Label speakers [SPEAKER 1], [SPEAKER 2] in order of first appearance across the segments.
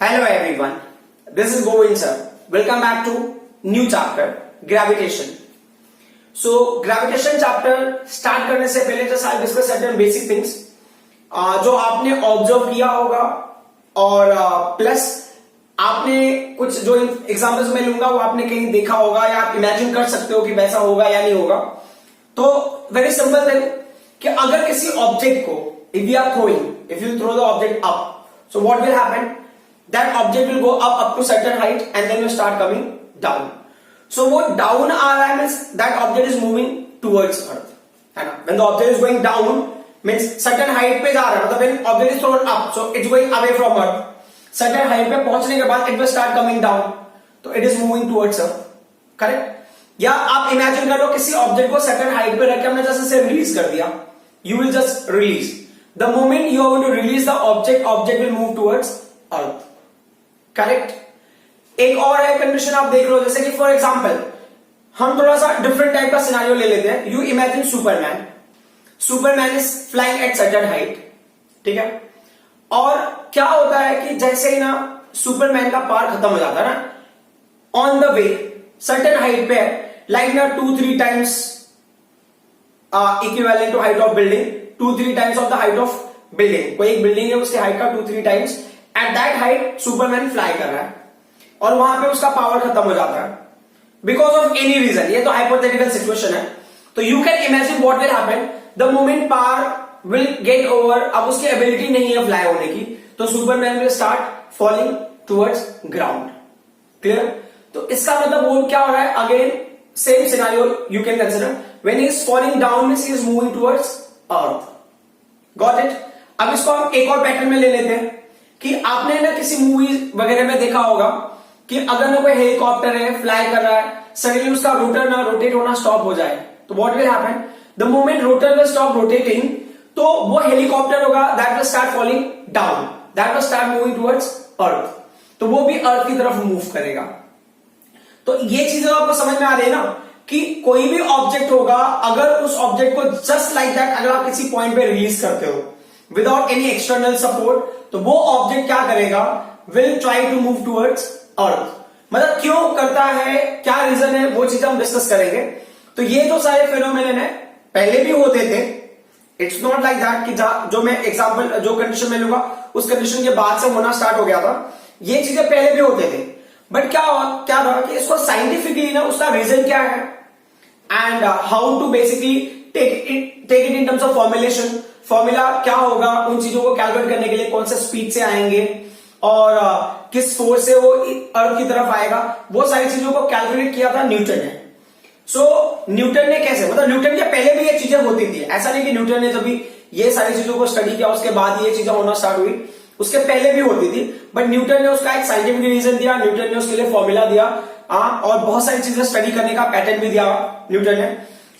[SPEAKER 1] Hello everyone, this is Govind sir. Welcome back to new chapter, gravitation. So gravitation chapter start करने से पहले just I'll discuss certain basic things जो आपने observe किया होगा और प्लस आपने कुछ जो एग्जांपल्स मैं लूंगा वो आपने कहीं देखा होगा या आप इमेजिन कर सकते हो कि वैसा होगा या नहीं होगा. तो वेरी सिंपल थिंग कि अगर किसी ऑब्जेक्ट को if you are throwing, if you throw the object up, so what will happen? That object will go up to certain height and then will start coming down. So वो down आ रहा है means that object is moving towards earth, है ना? When the object is going down means certain height पे जा रहा है, मतलब when object is thrown up, so it's going away from earth. Certain height पे पहुंचने के बाद it will start coming down, तो it is moving towards earth, correct? या आप इमेजिन कर लो किसी ऑब्जेक्ट को certain height पे रख के हमने जैसे से रिलीज कर दिया, you will just release. The moment you are going to release the object will move towards earth. Correct. एक और है कंडीशन आप देख लो, जैसे कि फॉर एग्जांपल हम थोड़ा सा डिफरेंट टाइप का सिनेरियो ले लेते हैं. You imagine Superman is flying at certain height, ठीक है. और क्या होता है कि जैसे ही ना सुपरमैन का पावर खत्म हो जाता है ना, on the way certain height पे लाइक ना 2-3 times equivalent to height of building, 2-3 times of the height of building. कोई एक बिल्डिंग है उसकी हाइट का 2-3 times, at that height Superman fly कर रहा है और वहां पे उसका पावर खत्म हो जाता है बिकॉज ऑफ एनी रीजन. ये तो हाइपोथेटिकल सिचुएशन है. तो you can imagine what will happen the moment power will get over. अब उसकी एबिलिटी नहीं है फ्लाई होने की, तो Superman will start falling towards ground. Clear. तो इसका मतलब वो क्या हो रहा है, again same scenario you can consider. When he is falling down means he is moving towards earth. Got it. अब इसको हम एक और पैटर्न में ले लेते हैं कि आपने ना किसी मूवी वगैरह में देखा होगा कि अगर ना कोई हेलीकॉप्टर है फ्लाई कर रहा है, सडनली उसका रोटर ना रोटेट होना स्टॉप हो जाए, तो what will happen the moment rotor will stop rotating, तो वो हेलीकॉप्टर होगा that will start falling down, that will start moving towards earth. तो वो भी अर्थ की तरफ मूव करेगा. तो ये चीजें आपको समझ में आ रही है ना कि कोई भी ऑब्जेक्ट होगा, अगर उस ऑब्जेक्ट को जस्ट लाइक दैट अगर आप किसी पॉइंट पे रिलीज करते हो विदाउट एनी एक्सटर्नल सपोर्ट, तो वो ऑब्जेक्ट क्या करेगा, will try to move towards earth. मतलब क्यों करता है, क्या रीजन है, वो चीज हम डिस्कस करेंगे. तो ये जो सारे फिनोमेनन है पहले भी होते थे. इट्स नॉट लाइक दैट कि जो मैं एग्जांपल जो कंडीशन में लूंगा उस कंडीशन के बाद से होना स्टार्ट हो गया था. ये चीजें पहले भी होते थे. बट क्या था कि इसको साइंटिफिकली ना उसका रीजन क्या है and how to basically take it in terms of formulation. Formula क्या होगा, उन चीजों को कैलकुलेट करने के लिए कौन से स्पीड से आएंगे और किस फोर्स से वो अर्थ की तरफ आएगा, वो सारी चीजों को कैलकुलेट किया था न्यूटन ने. सो न्यूटन ने कैसे, मतलब न्यूटन के पहले भी ये चीजें होती थी. ऐसा नहीं कि न्यूटन ने जब भी ये सारी चीजों को स्टडी किया उसके बाद ये चीजें होना स्टार्ट हुई, उसके पहले भी होती थी. बट न्यूटन ने उसका एक साइंटिफिक रीजन दिया, न्यूटन ने उसके लिए फॉर्मूला दिया और बहुत सारी चीजें स्टडी करने का पैटर्न भी दिया न्यूटन ने.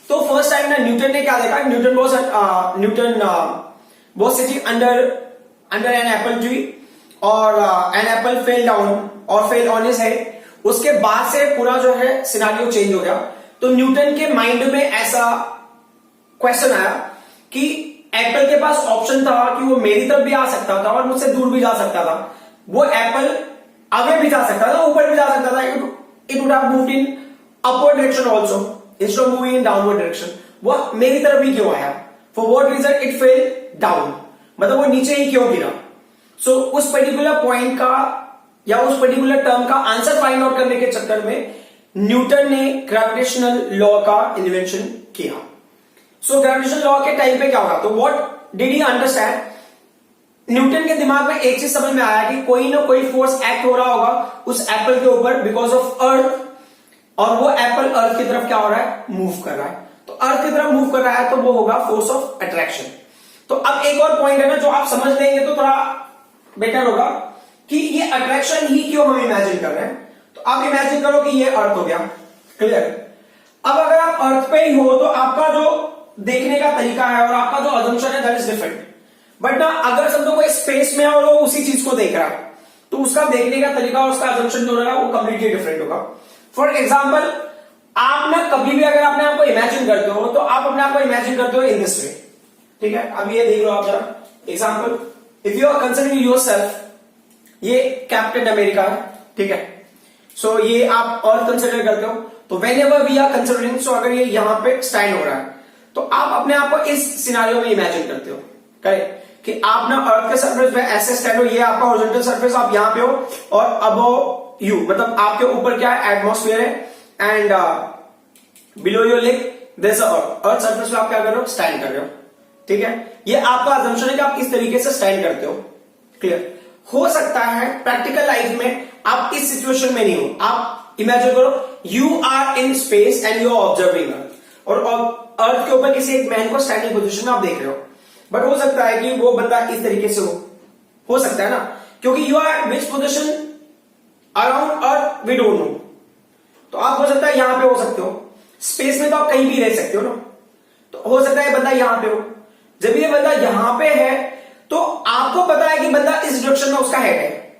[SPEAKER 1] तो फर्स्ट टाइम ना न्यूटन ने क्या देखा, Newton was sitting under an apple tree और an apple fell down और fell on his head. उसके बाद से पूरा जो है सिनेरियो चेंज हो गया. तो न्यूटन के माइंड में ऐसा क्वेश्चन आया कि एप्पल के पास ऑप्शन था कि वो मेरी तरफ भी आ सकता था और मुझसे दूर भी जा सकता था. वो एप्पल आगे भी जा सकता था, ऊपर भी जा सकता था. It would have moved in upward direction also instead of moving in downward direction. वो मेरी तरफ ही क्यों आया, for what reason it fell down, मतलब वो नीचे ही क्यों गिरा. सो उस पर्टिकुलर पॉइंट का या उस पर्टिकुलर टर्म का आंसर फाइंड आउट करने के चक्कर में न्यूटन ने ग्रेविटेशनल लॉ का इन्वेंशन किया. सो ग्रेविटेशनल लॉ के टाइम पे क्या होगा, तो what did he understand, Newton के दिमाग में एक चीज समझ में आया कि कोई ना कोई फोर्स एक्ट हो रहा होगा उस एप्पल के ऊपर बिकॉज ऑफ अर्थ, और वो एप्पल अर्थ की तरफ क्या हो रहा है, मूव कर रहा है. तो अर्थ की तरफ मूव कर रहा है तो वो होगा फोर्स ऑफ अट्रैक्शन. तो अब एक और पॉइंट है ना जो आप समझ लेंगे तो थोड़ा बेटर होगा कि ये अट्रैक्शन ही क्यों हम इमेजिन कर रहे हैं. तो आप इमेजिन करो कि ये अर्थ हो गया. क्लियर. अब अगर आप अर्थ पे ही हो तो आपका जो देखने का तरीका है और आपका जो अजम्पशन है दैट इज डिफरेंट. बट ना अगर समझो कोई स्पेस में है और वो उसी चीज को देख रहा है तो उसका देखने का तरीका और उसका अजम्पशन जो रहा वो कंप्लीटली डिफरेंट होगा. फॉर एग्जाम्पल आप ना कभी भी अगर अपने आप को इमेजिन करते हो तो आप अपने आप को इमेजिन करते हो इन दिस वे. ठीक है. अब ये देख लो आप जरा example, if you are considering yourself ये कैप्टन अमेरिका है, ठीक है। सो ये आप और कंसिडर करते हो, तो whenever we are considering, so अगर ये यहां पे स्टैंड हो रहा है तो आप अपने आप को इस सिनारियो में इमेजिन करते हो, करेक्ट, कि आप ना अर्थ के सरफेस पे ऐसे स्टैंड हो, ये आपका हॉरिजॉन्टल सरफेस, आप यहां पे हो और अबव यू, मतलब आपके ऊपर क्या है, एटमॉस्फेयर है, and below your leg there is earth surface पे आप क्या कर रहे हो, स्टैंड कर रहे हो, ठीक है। ये आपका अजम्पशन है कि आप इस तरीके से स्टैंड करते हो, क्लियर। हो सकता है प्रैक्टिकल लाइफ में आप इस सिचुएशन में नहीं हो, आप इमेजिन करो you are in space and you are observing earth, और अर्थ के ऊपर किसी एक मैन को स्टैंडिंग पोजीशन में आप देख रहे हो, बट हो सकता है कि वो बंदा इस तरीके से हो सकता है ना, क्योंकि you are which position around earth we don't know, तो आप हो सकता है यहां पे हो सकते हो, स्पेस में तो आप कहीं भी रह सकते हो ना, तो हो सकता है बंदा यहां पे हो। जब ये बंदा यहां पे है तो आपको पता है कि बंदा इस डायरेक्शन में उसका हेड है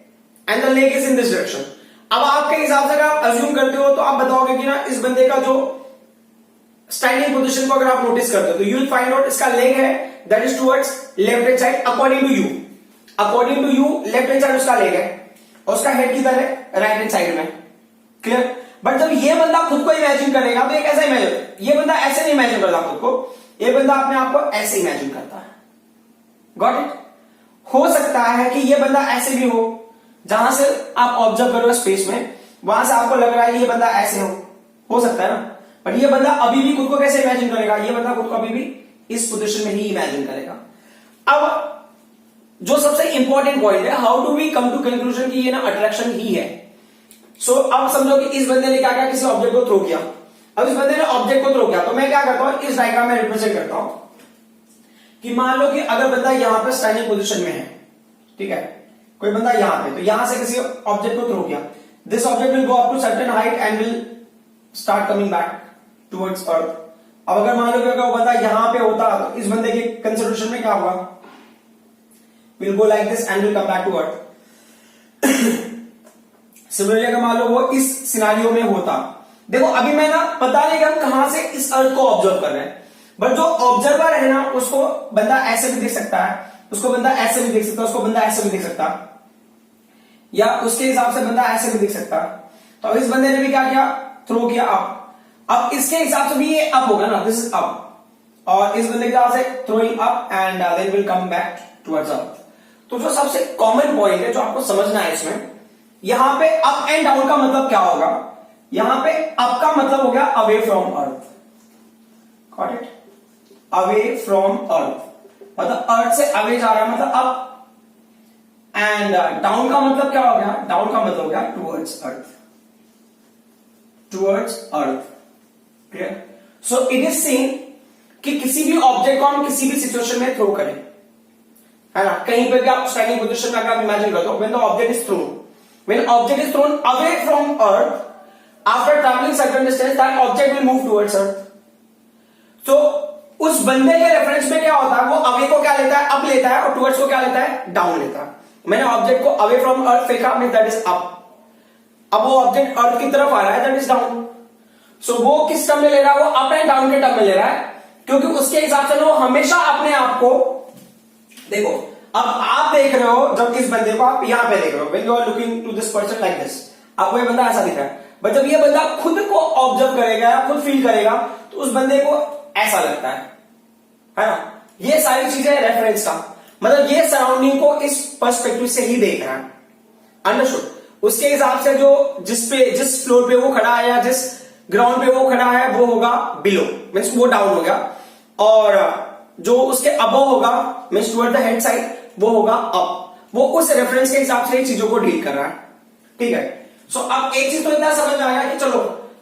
[SPEAKER 1] and the leg is in this direction. अब आपके हिसाब से अगर आप अज्यूम करते हो तो आप बताओगे कि ना इस बंदे का जो स्टैंडिंग पोजीशन को अगर आप नोटिस करते हो तो यू विल फाइंड आउट इसका लेग है that is towards left hand side, according to you left hand side उसका लेग है और उसका हेड किधर है, राइट हैंड साइड में, क्लियर। बट जब ये बंदा खुद को इमेजिन करेगा तो ये कैसा इमेजिन, ये बंदा ऐसे नहीं इमेजिन करता खुद को, ये बंदा अपने आप को ऐसे इमेजिन करता है, गॉट इट। हो सकता है कि ये बंदा ऐसे भी हो, जहां से आप ऑब्जर्व करो स्पेस में, वहां से आपको लग रहा है कि ये बंदा ऐसे हो सकता है ना, बट ये बंदा अभी भी खुद को कैसे इमेजिन करेगा, ये बंदा खुद को अभी भी इस पोजीशन में ही इमेजिन करेगा। अब जो सबसे इंपॉर्टेंट पॉइंट है, how do we come to conclusion कि ये ना अट्रैक्शन ही है। सो अब समझो कि इस बंदे ने क्या किया, किसी ऑब्जेक्ट को थ्रो किया, अब इस बंदे ने ऑब्जेक्ट को थ्रो किया, तो मैं क्या करता हूं, इस डायग्राम में रिप्रेजेंट करता हूं कि मान लो कि अगर बंदा यहां पे स्टैंडिंग पोजीशन में है, ठीक है, कोई बंदा यहां पे, तो यहां से किसी ऑब्जेक्ट को थ्रो किया, this object will go up to certain height and will start coming back towards earth. अब अगर मान लो कि अगर वो बंदा यहां पे होता तो इस बंदे के कंसिडरेशन में क्या होगा, will go like this and will come back to earth. Similarly अगर मान लो वो इस सिनारियो में होता, देखो अभी मैं ना पता नहीं कि हम कहां से इस अर्थ को ऑब्जर्व कर रहे हैं, बट जो ऑब्जर्वर है ना उसको बंदा ऐसे भी देख सकता है, उसको बंदा ऐसे भी देख सकता है, उसको बंदा ऐसे भी देख सकता, या उसके हिसाब से बंदा ऐसे भी देख सकता। तो इस बंदे ने भी क्या किया, थ्रो किया अप, अब इसके हिसाब से भी ये अप होगा ना, दिस इज अप, और इस बंदे के हिसाब से throwing up and then will come back towards earth. तो जो सबसे कॉमन पॉइंट है जो आपको समझना है इसमें, यहां पे अप एंड डाउन का मतलब क्या होगा, यहां पे अप का मतलब हो गया away from earth, got it, away from earth, मतलब अर्थ से अवे जा रहा है मतलब अप, एंड डाउन का मतलब क्या हो गया, डाउन का मतलब हो गया towards earth, towards earth, clear. So it is seen कि किसी भी ऑब्जेक्ट को हम किसी भी सिचुएशन में थ्रो करें, है ना, कहीं पे भी आप स्टैंडिंग पोजीशन में अगर इमेजिन करते हो, when the object is throne, when object is thrown away from earth after traveling certain distance, that object will move towards earth. So उस बंदे के रेफरेंस में क्या होता है, वो अवे को क्या लेता है, अप लेता है, और टुवर्ड्स को क्या लेता है, डाउन लेता है। मैंने ऑब्जेक्ट को अवे फ्रॉम अर्थ फेंका, मींस दैट इज अप, अब वो ऑब्जेक्ट अर्थ की तरफ आ रहा है, दैट इज डाउन। सो वो किस टर्म में ले रहा है, वो अप एंड डाउन के टर्म में ले रहा है, क्योंकि उसके हिसाब से वो हमेशा अपने आप को, देखो अब आप देख रहे हो जब इस बंदे को आप यहां पे देख रहे हो, when you are looking to this person like this, आपको ये बंदा ऐसा दिख रहा है, बट जब ये बंदा खुद को ऑब्जर्व करेगा, खुद फील करेगा, तो उस बंदे को ऐसा लगता है ना। ये सारी चीजें रेफरेंस का मतलब, ये सराउंडिंग को इस पर्सपेक्टिव से ही देख रहा है, अंडरस्टूड। उसके हिसाब से जो जिस फ्लोर पे वो खड़ा है या जिस ग्राउंड पे वो खड़ा है वो होगा बिलो, मीन्स वो डाउन हो गया, और जो उसके अबव होगा means toward the head side वो होगा अप। वो उस रेफरेंस के हिसाब से चीजों को डील कर रहा है, ठीक है। सो अब एक चीज तो इतना समझ में आया कि चलो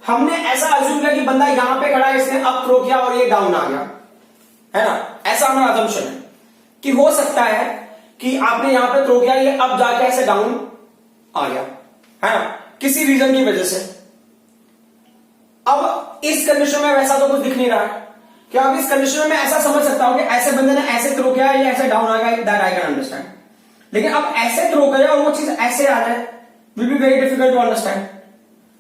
[SPEAKER 1] हमने ऐसा अज्यूम किया कि बंदा यहां पे खड़ा है, इसने अप थ्रो किया और ये डाउन आ गया, है ना, ऐसा हमारा अजम्पशन है कि हो सकता है कि आपने यहां पे थ्रो किया, ये अब जाके ऐसे डाउन आ गया, है ना, किसी रीजन की वजह से। अब इस कंडीशन में वैसा तो कुछ दिख नहीं रहा है, क्या अब इस कंडीशन में मैं ऐसा समझ सकता हूं कि ऐसे बंदे ने ऐसे थ्रो किया है, ये ऐसे डाउन आ गया, दैट आई कैन अंडरस्टैंड। लेकिन अब ऐसे थ्रो करे और वो चीज ऐसे आ जाए, will be very difficult to understand,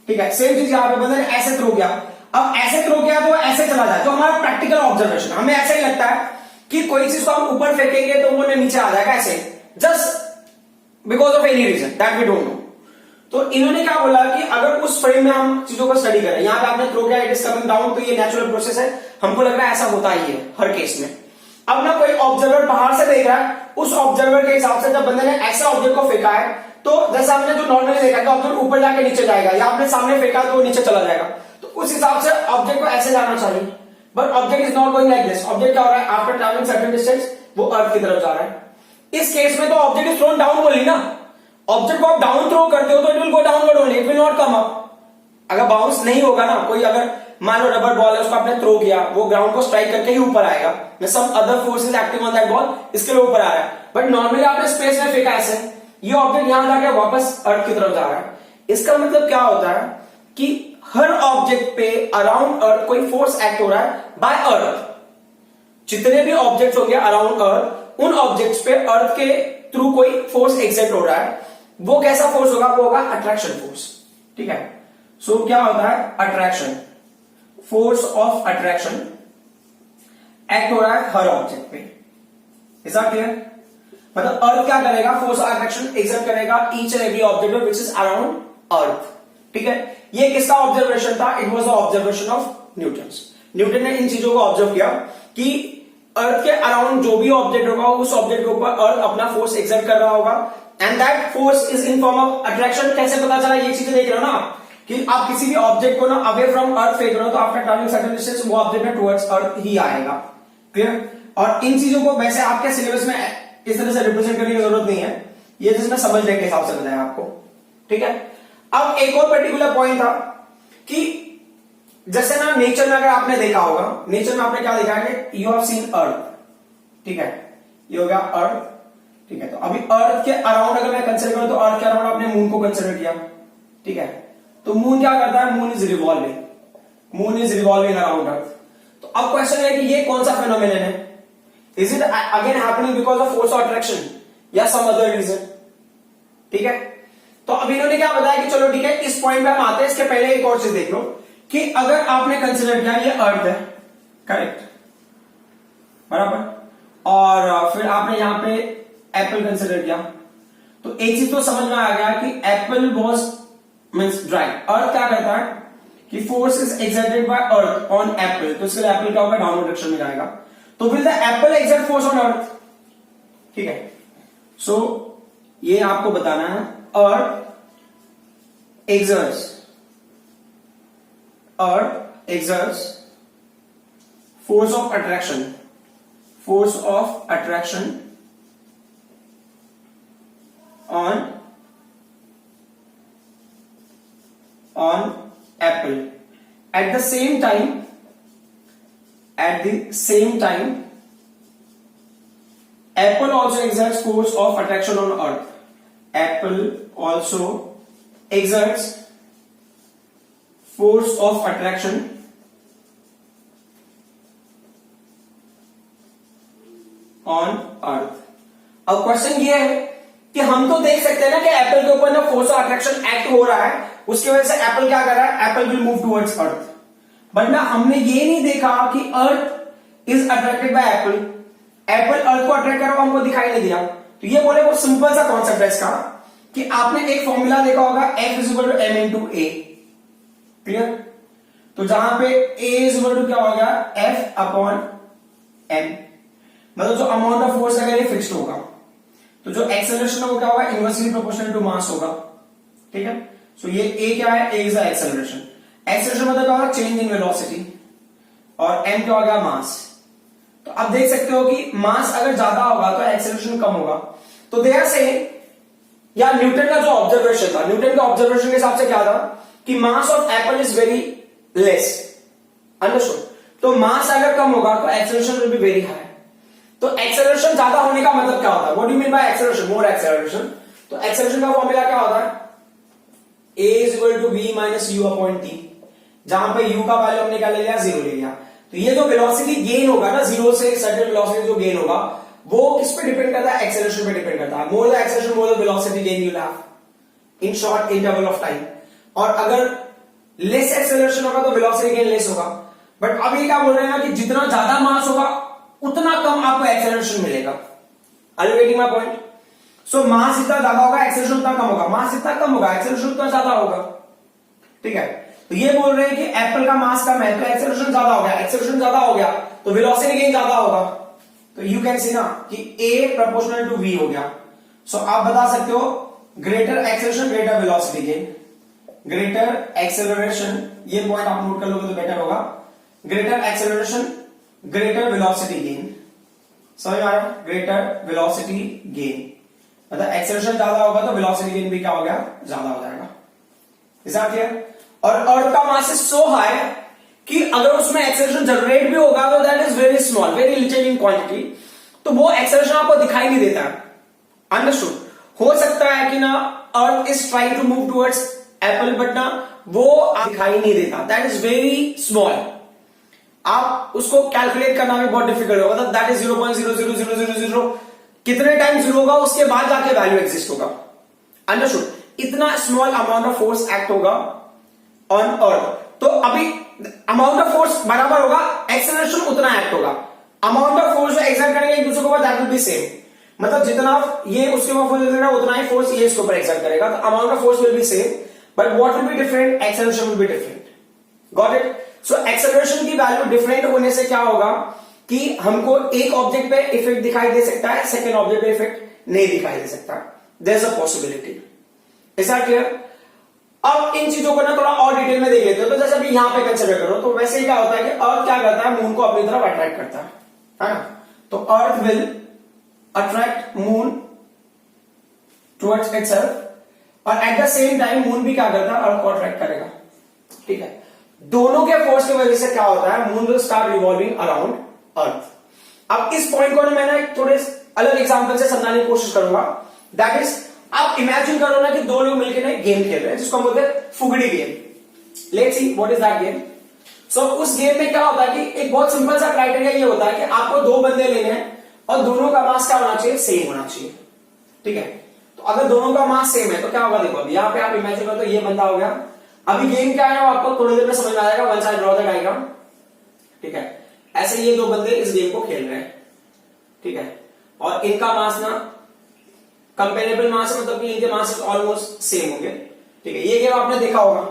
[SPEAKER 1] ठीक है। सेम चीज यहां पे बंदे ने ऐसे थ्रो किया, अब ऐसे थ्रो किया तो ऐसे चला जाए, तो हमारा प्रैक्टिकल ऑब्जर्वेशन हमें ऐसा ही लगता है कि कोई चीज को हम ऊपर फेंकेंगे तो वो नीचे आ जाएगा, ऐसे just because of any reason that we don't know. तो इन्होंने क्या बोला कि अगर उस फ्रेम में हम चीजों को स्टडी करें, यहां पे आपने थ्रो किया, इट इज कमिंग डाउन, तो ये नेचुरल प्रोसेस है, हमको लग रहा है ऐसा होता ही है हर केस में। अब ना कोई ऑब्जर्वर बाहर से देख रहा है, उस ऑब्जर्वर के हिसाब से जब बंदे ने ऐसा ऑब्जेक्ट को फेंका है, तो जैसे आपने जो नॉर्मली देखा कि ऑब्जेक्ट ऊपर जाके नीचे जाएगा, या आपने सामने फेंका तो वो नीचे चला जाएगा, तो उस हिसाब से ऑब्जेक्ट को ऐसे जाना चाहिए। But object is not going like this. Object क्या हो रहा है, आफ्टर ट्रैवलिंग सर्टेन डिस्टेंस वो अर्थ की तरफ जा रहा है। इस केस में तो ऑब्जेक्ट इज थ्रोन डाउन बोली ना, ऑब्जेक्ट को आप डाउन थ्रो करते हो तो it will go downward only, it will not come up. अगर बाउंस नहीं होगा ना, कोई अगर मान लो रबर बॉल है, उसको आपने थ्रो किया, वो ग्राउंड को स्ट्राइक करके ही ऊपर आएगा, some other force is acting on that ball, इसके लिए ऊपर आ रहा है। बट नॉर्मली आपने स्पेस में फेंका ऐसे, ये ऑब्जेक्ट यहां जाके वापस अर्थ की तरफ जा रहा है। इसका मतलब क्या होता है कि हर ऑब्जेक्ट पे अराउंड अर्थ कोई फोर्स एक्ट हो रहा है बाय अर्थ। जितने भी ऑब्जेक्ट्स होंगे अराउंड अर्थ, उन ऑब्जेक्ट्स पे अर्थ के थ्रू कोई फोर्स एग्जिट हो रहा है। वो कैसा फोर्स होगा, वो होगा अट्रैक्शन फोर्स। ठीक है, सो क्या होता है, attraction force of attraction act हो रहा है हर ऑब्जेक्ट पे। Is that clear? मतलब अर्थ क्या करेगा, फोर्स ऑफ अट्रैक्शन एग्जर्ट करेगा each and every object which is around earth. ठीक है, ये किसका ऑब्जर्वेशन था, it was the observation of Newton. Newton ने इन चीजों को ऑब्जर्व किया कि अर्थ के अराउंड जो भी ऑब्जेक्ट होगा, उस ऑब्जेक्ट के ऊपर अर्थ अपना फोर्स एग्जर्ट कर रहा होगा, and that force is in form of attraction. कैसे पता चला, ये चीजें देख रहे हो ना कि आप किसी भी ऑब्जेक्ट को ना अवे फ्रॉम अर्थ फेंक रहे हो, तो आफ्टर ट्रैवलिंग सर्टेन डिस्टेंस वो ऑब्जेक्ट ना टुवर्ड्स अर्थ ही आएगा। क्लियर? और इन चीजों को वैसे आपके सिलेबस में इस तरह से रिप्रेजेंट करने की जरूरत नहीं है, ये जिसमें समझने के हिसाब से बताया आपको। ठीक है, अब एक और पर्टिकुलर पॉइंट था कि जैसे ना नेचर में अगर आपने देखा होगा, नेचर में आपने क्या देखा है कि यू हैव सीन अर्थ। ठीक है, ये हो गया अर्थ। ठीक है, तो अभी अर्थ के अराउंड अगर मैं कंसिडर करूं, तो अर्थ के अराउंड आपने मून को कंसिडर किया। ठीक है, तो मून क्या करता है, moon is revolving, moon is revolving around earth. तो अब क्वेश्चन है कि ये कौन सा फेनोमेनन है, is it again happening because of force of attraction या सम अदर रीजन। ठीक है, तो अब इन्होंने क्या बताया कि चलो ठीक है, इस पॉइंट पे हम आते हैं, इसके पहले एक और चीज देख लो कि अगर आपने कंसिडर किया ये अर्थ है, करेक्ट, बराबर, और फिर आपने यहां पे एप्पल कंसिडर किया, तो एक चीज तो समझ में आ गया कि एप्पल वॉज मीन्स ड्राई। अर्थ क्या करता है कि force is exerted by earth on Apple, तो इसके लिए एप्पल क्या होगा, डाउनवर्ड डायरेक्शन में जाएगा। तो will the Apple exert force on earth? ठीक है, सो ये आपको बताना है, अर्थ exerts force of attraction on apple. At the same time apple also exerts force of attraction on earth. Apple also exerts force of attraction on earth. अब question ये है कि हम तो देख सकते हैं ना कि एप्पल के ऊपर ना फोर्स ऑफ अट्रैक्शन एक्ट हो रहा है, उसकी वजह से एप्पल क्या कर रहा है, apple will move towards earth. But ना हमने ये नहीं देखा कि earth is attracted by apple, apple earth को अट्रैक्ट कर रहा, हमको दिखाई नहीं दिया। तो ये बोले वो सिंपल सा कॉन्सेप्ट है इसका कि आपने एक फॉर्मूला देखा होगा, F is equal to m into a. Clear? तो जहां पे A इज इक्वल टू क्या होगा, F अपॉन m, मतलब जो अमाउंट ऑफ फोर्स है ये फिक्स्ड होगा, तो जो एक्सेलरेशन है वो क्या होगा, इनवर्सली प्रोपोर्शनल टू मास होगा। ठीक है, सो ये A क्या है, A is the acceleration. Acceleration मतलब क्या होगा, चेंज इन वेलोसिटी, और m क्या होगा, मास। तो आप देख सकते हो कि मास अगर ज्यादा होगा तो एक्सेलरेशन कम होगा। तो देयर से या न्यूटन का जो ऑब्जर्वेशन था, न्यूटन के ऑब्जर्वेशन के हिसाब से क्या था कि mass of apple is very less, understood. तो मास अगर कम होगा तो acceleration will be very high. तो एक्सेलरेशन ज्यादा होने का मतलब क्या होता है, what do you mean by acceleration, more acceleration. तो एक्सेलरेशन का फॉर्मूला क्या होता है, a is equal to v minus u upon t, जहां पे u का वैल्यू हमने क्या ले लिया, 0 ले लिया। तो ये जो वेलोसिटी गेन होगा ना, 0 से सर्टेन वेलोसिटी जो गेन होगा वो किस पे डिपेंड करता है, एक्सेलरेशन पे डिपेंड करता है। More the acceleration more the velocity gain you have in short interval of time. और अगर लेस एक्सेलरेशन होगा तो वेलोसिटी गेन लेस होगा। बट अब ये क्या बोल रहे हैं कि जितना ज्यादा मास होगा उतना कम आपको एक्सेलरेशन मिलेगा। Are you getting my point? So mass जितना ज्यादा होगा एक्सेलरेशन उतना कम होगा, मास जितना कम होगा एक्सेलरेशन उतना ज्यादा होगा। ठीक है, तो ये बोल रहे हैं कि एप्पल का मास कम है तो एक्सेलरेशन ज्यादा हो गया, एक्सेलरेशन ज्यादा हो गया तो वेलोसिटी गेन ज्यादा होगा। तो यू कैन सी ना कि A प्रोपोर्शनल टू V हो गया। सो आप बता सकते हो greater acceleration greater velocity gain, greater acceleration, ये पॉइंट आप नोट कर लोगे तो बेटर होगा, greater acceleration greater velocity gain. समझ आ रहा है, ग्रेटर वेलोसिटी गेन मतलब एक्सेलरेशन ज्यादा होगा तो वेलोसिटी गेन भी क्या हो गया, ज्यादा हो जाएगा। Is that clear? और अर्थ का मास इज सो हाई कि अगर उसमें एक्सेलरेशन जनरेट भी होगा तो that is very small, very little in quantity, तो वो एक्सेलरेशन आपको दिखाई नहीं देता। अंडरस्टूड? हो सकता है कि ना earth is trying to move towards apple but ना वो दिखाई नहीं देता, दैट इज वेरी स्मॉल। आप उसको कैलकुलेट करना भी बहुत डिफिकल्ट होगा, मतलब दैट इज 0.00000 कितने टाइम जीरो होगा उसके बाद जाके वैल्यू एग्जिस्ट होगा। अंडरस्टूड? इतना small amount of force act होगा ऑन अर्थ। तो अभी अमाउंट ऑफ फोर्स बराबर होगा, एक्सेलरेशन उतना एक्ट होगा, अमाउंट ऑफ फोर्स जो एक्सर्ट करेंगे एक दूसरे के ऊपर दैट विल बी सेम, मतलब जितना ये उसके ऊपर फोर्स एक्सर्ट उतना ही फोर्स ये इसके ऊपर एक्सर्ट करेगा, तो amount of force will be same but what will be different, acceleration will be different. Got it? So acceleration की वैल्यू डिफरेंट होने से क्या होगा कि हमको एक ऑब्जेक्ट पे इफेक्ट दिखाई दे सकता है, सेकेंड ऑब्जेक्ट पे इफेक्ट नहीं दिखाई दे सकता, there is a possibility. Is that clear? अब इन चीजों को ना थोड़ा और डिटेल में देख लेते हो। तो जैसे अभी यहां पे कंसिडर करो तो वैसे ही क्या होता है कि अर्थ क्या करता है, मून को अपनी तरफ अट्रैक्ट करता है ना? तो earth will attract moon towards itself और at the same time moon भी क्या करता है, अर्थ को अट्रैक्ट करेगा। ठीक है, दोनों के फोर्स की वजह से क्या होता है, moon will start revolving around earth. अब इस पॉइंट को मैंने थोड़े अलग एग्जांपल से समझाने की कोशिश करूंगा। दैट इज, आप इमेजिन करो ना कि दो लोग मिलकर ना गेम खेल रहे हैं जिसको हम बोलते हैं फुगड़ी game. Let's see what is that game. So उस गेम में क्या होता है कि एक बहुत सिंपल सा क्राइटेरिया ये होता है कि आपको दो बंदे लेने हैं और दोनों का मास क्या होना चाहिए, सेम होना चाहिए। ठीक है, तो अगर दोनों का मास सेम है तो क्या होगा, देखो अभी यहां पे आप इमेजिन करो तो ये बंदा हो गया। अभी गेम क्या है वो आपको थोड़ी देर में समझ में आ जाएगा, one side draw the diagram. ठीक है, ऐसे ये दो बंदे इस गेम को खेल रहे हैं। ठीक है, और इनका मास ना कंपेरेबल मास है, मतलब कि इनके मास ऑलमोस्ट सेम होंगे। ठीक है, ये गेम आपने देखा होगा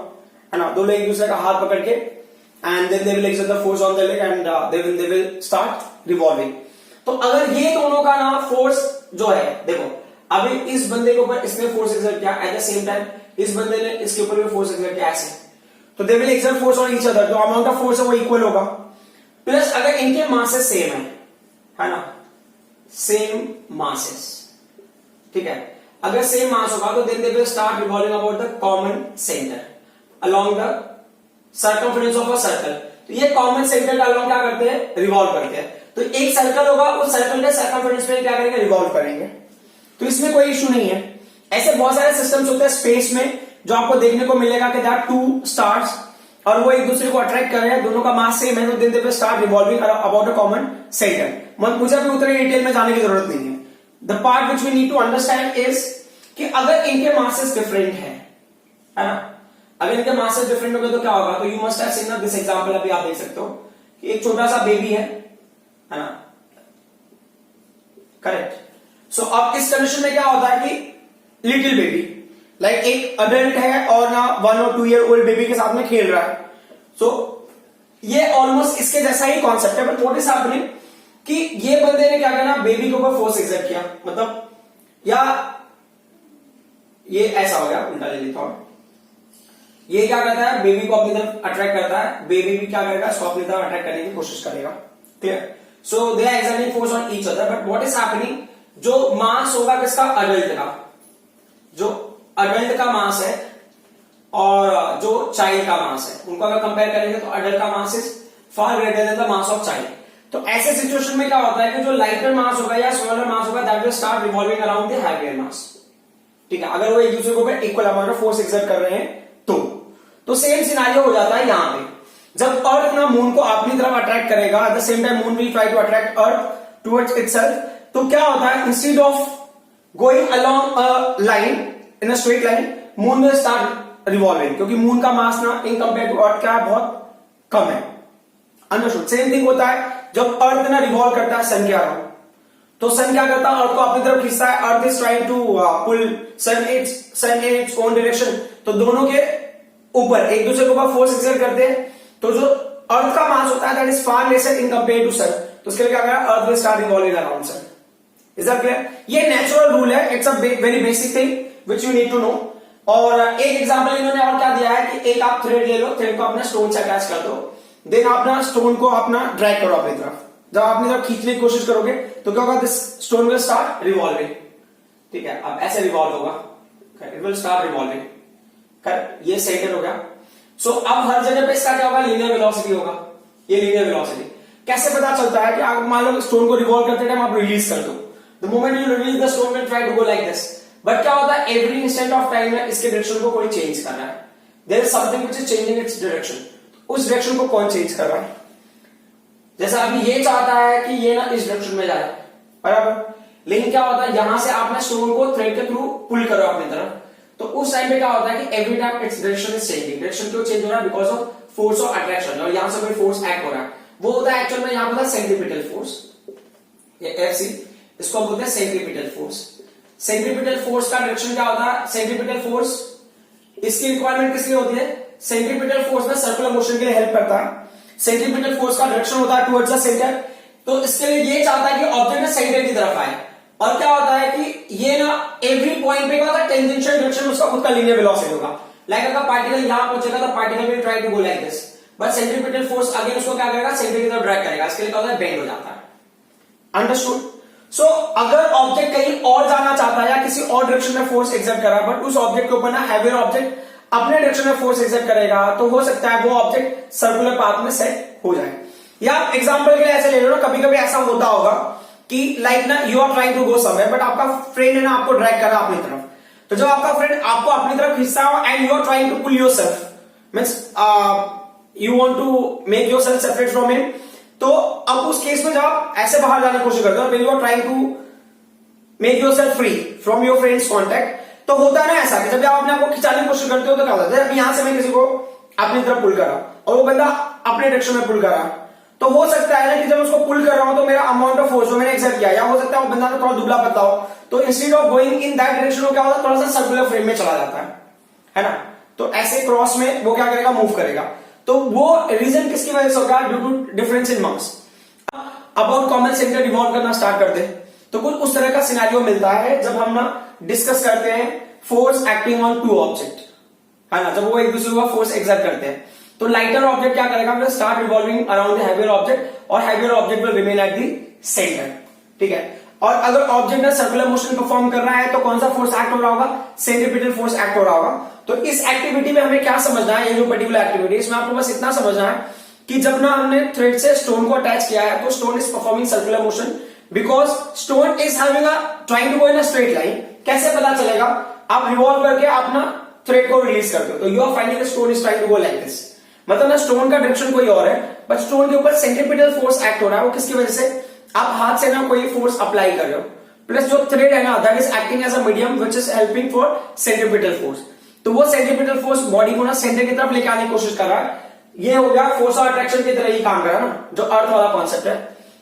[SPEAKER 1] है ना, दो लोग एक दूसरे का हाथ पकड़ के and then they will exert the force on the leg and they will start revolving. तो अगर ये दोनों का ना फोर्स जो है, देखो अभी इस बंदे के ऊपर इसने फोर्स एक्सर्ट किया, एट द सेम टाइम इस बंदे ने इसके ऊपर भी फोर्स एक्सर्ट किया, ऐसे, तो दे will exert force on each other, तो अमाउंट ऑफ फोर्स है वो इक्वल होगा। प्लस अगर इनके मासेस सेम है ना, सेम मासेस। ठीक है, अगर सेम मास होगा तो then they will start revolving about the common centre along the circumference of a circle. तो ये कॉमन सेंटर का अलोंग क्या करते हैं, रिवॉल्व करते हैं। तो एक सर्कल होगा, उस सर्कल के सर्कमफरेंस में क्या करेंगे, रिवॉल्व करेंगे। तो इसमें कोई इशू नहीं है। ऐसे बहुत सारे सिस्टम्स होते हैं स्पेस में जो आपको देखने को मिलेगा कि दैट टू स्टार्स और वो एक दूसरे को अट्रैक्ट कर रहे हैं, दोनों का मास सेम है, तो then they will start revolving about a common centre. मुझे भी उतने डिटेल में जाने की जरूरत नहीं है। The part which we need to understand is कि अगर इनके मासेस डिफरेंट है ना, अगर इनके मासेस डिफरेंट हो गए तो क्या होगा, तो you must have seen this example. अभी आप देख सकते हो कि एक छोटा सा बेबी है ना, करेक्ट। सो अब इस कंडीशन में क्या होता है कि लिटिल बेबी लाइक एक अडल्ट है और ना 1 और 2 ईयर ओल्ड बेबी के साथ में खेल रहा है। सो ये ऑलमोस्ट इसके जैसा ही कॉन्सेप्ट है, बट व्हाट इज हैपनिंग कि ये बंदे ने क्या करना, बेबी के ऊपर फोर्स एक्सर्ट किया, मतलब या ये ऐसा हो गया, उल्टा ले लेता हूं। ये क्या करता है, बेबी को अपनी तरफ अट्रैक्ट करता है, बेबी भी क्या करेगा, इसको अपनी तरफ अट्रैक्ट करने की कोशिश करेगा। Clear? So they are exerting force on each other, but what is happening, जो मास होगा किसका, अडल्ट का, जो अडल्ट का मास है और जो चाइल्ड का मास है, उनको अगर कंपेयर करेंगे तो अडल्ट का mass is far greater than the mass of child. तो ऐसे सिचुएशन में क्या होता है कि जो लाइटर मास होगा या स्मॉलर मास होगा that will start revolving around the heavier mass. ठीक है, अगर वो एक दूसरे के ऊपर equal amount of force exert कर रहे हैं तो सेम सिनेरियो हो जाता है यहां पे। जब अर्थ ना मून को अपनी तरफ अट्रैक्ट करेगा, at the same time moon will try to attract earth towards itself, तो क्या होता है, instead of going along a line in a straight line, moon will start revolving, क्योंकि मून का मास ना इन कंपेयर टू अर्थ क्या है, बहुत कम है। अंडरस्टूड? सेम थिंग होता है जब अर्थ ना रिवॉल्व करता है सन के अराउंड, तो सन क्या करता है, अर्थ को अपनी तरफ खींचता है, earth is trying to pull sun in its own direction. तो दोनों के ऊपर एक दूसरे के ऊपर फोर्स एक्सर्ट करते हैं। तो जो अर्थ का मास होता है that is far lesser in compare to sun, तो उसके लिए क्या करेगा, earth will start revolving around sun. Is that clear? ये नेचुरल रूल है, it's a very basic thing which you need to know. और एक एग्जांपल इन्होंने और क्या दिया है कि एक आप थ्रेड ले लो, थ्रेड को अपने स्टोन से अटैच कर दो, देन आप ना स्टोन को अपना ड्रैग करो अपनी तरफ। जब आप अपनी तरफ खींचने की कोशिश करोगे तो क्या होगा, this stone will start revolving. ठीक है, अब ऐसे रिवॉल्व होगा, इट विल स्टार्ट रिवॉल्विंग। ये सेंटर हो गया। सो अब हर जगह पे इसका क्या होगा, लीनियर वेलोसिटी होगा। ये लीनियर वेलोसिटी कैसे पता चलता है कि आप मान लो स्टोन को रिवॉल्व करते टाइम आप रिलीज कर दो, the moment you release the stone will try to go like this, but क्या होता है, एवरी इंस्टेंट ऑफ टाइम में इसके डायरेक्शन को कोई चेंज कर रहा है, there is something which is changing its direction. उस डायरेक्शन को कौन चेंज कर रहा है? जैसा अभी ये चाहता है कि ये ना इस डायरेक्शन में जाए, बराबर, लेकिन क्या होता है, यहां से आपने स्टोन को थ्रेड के थ्रू पुल करो अपनी तरफ, तो उस टाइम पे क्या होता है कि every time its direction is changing. Direction क्यों चेंज हो रहा है? Because of force of attraction, और यहां से कोई फोर्स एक्ट हो रहा है, वो होता है एक्चुअल में यहां पर सेंट्रीपिटल फोर्स, ये एफसी, इसको बोलते हैं सेंट्रीपिटल फोर्स। सेंट्रीपिटल फोर्स का डायरेक्शन क्या होता है, सेंट्रीपिटल फोर्स, इसकी रिक्वायरमेंट किस लिए होती है? सेंट्रीपिटल फोर्स में सर्कुलर मोशन के लिए हेल्प करता है। सेंट्रीपिटल फोर्स का डायरेक्शन होता है टुवर्ड्स द सेंटर, तो इसके लिए ये चाहता है कि ऑब्जेक्ट ना सेंटर की तरफ आए, और क्या होता है कि ये ना एवरी पॉइंट पे क्या होता है, टेंजेंशियल डायरेक्शन उसका खुद का लीनियर वेलोसिटी होगा। लाइक अगर पार्टिकल यहां पहुंचेगा तो particle will try to go like this, but centripetal force again उसको क्या करेगा, सेंटर की तरफ ड्रैग करेगा, इसके लिए क्या होता है, बेंड हो जाता है। अंडरस्टूड? सो अगर ऑब्जेक्ट कहीं और जाना चाहता है या किसी और डायरेक्शन में फोर्स एक्सर्ट कर रहा है, बट उस ऑब्जेक्ट के ऊपर ना हैवियर ऑब्जेक्ट अपने डायरेक्शन में फोर्स एक्सर्ट करेगा, तो हो सकता है वो ऑब्जेक्ट सर्कुलर पाथ में सेट हो जाए। या एग्जांपल के लिए ऐसे ले लो ना, कभी कभी ऐसा होता होगा कि लाइक ना you are trying to go somewhere, but आपका फ्रेंड है ना आपको ड्रैग कर रहा है अपनी तरफ, तो जब आपका फ्रेंड आपको अपनी तरफ खींचता हो and you are trying to pull yourself, means you want to make yourself separate from him, तो अब उस केस में जब आप ऐसे बाहर जाने की कोशिश करते हो, when you are trying to make yourself free from your friend's contact, तो होता है ना ऐसा कि जब आप अपने आप को खिंचाने की कोशिश करते हो तो क्या होता है, यहां से मैं किसी को अपनी तरफ पुल कर रहा और वो बंदा अपने डायरेक्शन में पुल कर रहा, तो हो सकता है ना कि जब उसको पुल कर रहा हूं तो मेरा अमाउंट ऑफ फोर्स जो मैंने एक्सर्ट किया, या हो सकता है वो बंदा थोड़ा दुबला पतला हो, तो instead of going in that direction वो क्या होता है, थोड़ा सा सर्कुलर फ्रेम में चला जाता है ना, तो ऐसे क्रॉस में वो क्या करेगा, मूव करेगा। तो वो रीजन किसकी वजह से होगा, due to difference in mass. About common centre revolve करना स्टार्ट करते हैं तो कुछ उस तरह का सिनेरियो मिलता है जब हम ना डिस्कस करते हैं force acting on two object, है ना, जब वो एक दूसरे को फोर्स एक्सर्ट करते हैं, तो लाइटर ऑब्जेक्ट क्या करेगा, will start revolving around the heavier object, और heavier object will remain at the center. ठीक है, और अगर ऑब्जेक्ट में सर्कुलर मोशन परफॉर्म कर रहा है तो कौन सा फोर्स एक्ट हो रहा होगा, सेंट्रीपिटल फोर्स एक्ट हो रहा होगा। तो इस एक्टिविटी में हमें क्या समझना है, ये जो पर्टिकुलर एक्टिविटी, इसमें आपको बस इतना समझना है कि जब ना हमने थ्रेड से स्टोन को अटैच किया है तो stone is performing circular motion, because stone is having a trying to go in a straight line. कैसे पता चलेगा, आप रिवॉल्व करके अपना थ्रेड को रिलीज करते हो तो you are finding the stone is trying to go like this, मतलब ना स्टोन का डायरेक्शन कोई और है, बट स्टोन के ऊपर सेंट्रीपिटल फोर्स एक्ट हो रहा है, वो किसकी वजह से, आप हाथ से ना कोई फोर्स अप्लाई कर रहे हो, प्लस जो थ्रेड है ना that is acting as a medium which is helping for centripetal force, तो वो सेंट्रीपिटल फोर्स बॉडी को ना सेंटर की तरफ लेके आने की कोशिश कर रहा है। ये हो गया फोर्स ऑफ अट्रैक्शन की तरह ही काम कर रहा है ना, जो अर्थ वाला कॉन्सेप्ट है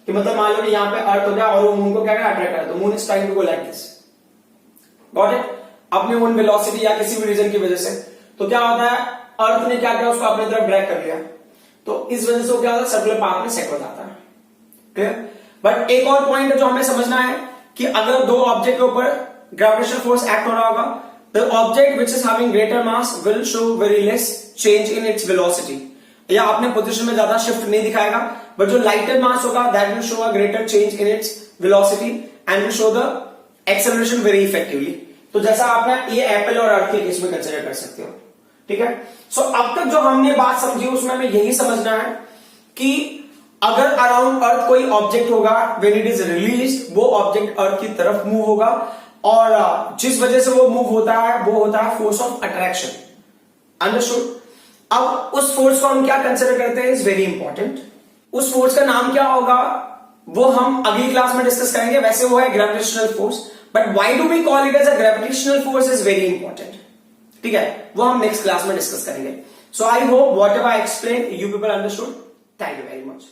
[SPEAKER 1] कि मतलब मान लो कि यहाँ पे अर्थ हो गया और वो मून को क्या कर अट्रैक्ट कर रहा है, तो moon is trying to go like this, got it, अपने ओन वेलोसिटी या किसी भी रीजन की वजह से, तो क्या होता है, अर्थ ने क्या किया, उसको अपनी तरफ ड्रैग कर लिया, तो इस वजह से वो क्या होता है, सर्कुलर पाथ में सेट हो जाता है। क्लियर? बट एक और पॉइंट जो हमें समझना है कि अगर दो ऑब्जेक्ट के ऊपर ग्रेविटेशनल फोर्स एक्ट हो रहा होगा, the object which is having greater mass will show very less change in its velocity, या अपने पोजीशन में ज्यादा शिफ्ट नहीं दिखाएगा, बट जो लाइटर मास होगा that will show a greater change in its velocity and will show the acceleration very effectively. तो जैसा आपने ये एप्पल और अर्थ के केस में कंसिडर कर सकते हो। ठीक है, सो अब तक जो हमने बात समझी उसमें हमें यही समझना है कि अगर अराउंड अर्थ कोई ऑब्जेक्ट होगा, व्हेन इट इज रिलीज्ड वो ऑब्जेक्ट अर्थ की तरफ मूव होगा, और जिस वजह से वो मूव होता है वो होता है फोर्स ऑफ अट्रैक्शन। अंडरस्टूड? अब उस फोर्स को हम क्या कंसिडर करते हैं इज वेरी इंपॉर्टेंट। उस फोर्स का नाम क्या होगा वो हम अगली क्लास में डिस्कस करेंगे, वैसे वो है gravitational force, but why do we call it as a gravitational force is very important. ठीक है, वो हम नेक्स्ट क्लास में डिस्कस करेंगे। So I hope whatever I explain you people understood. Thank you very much.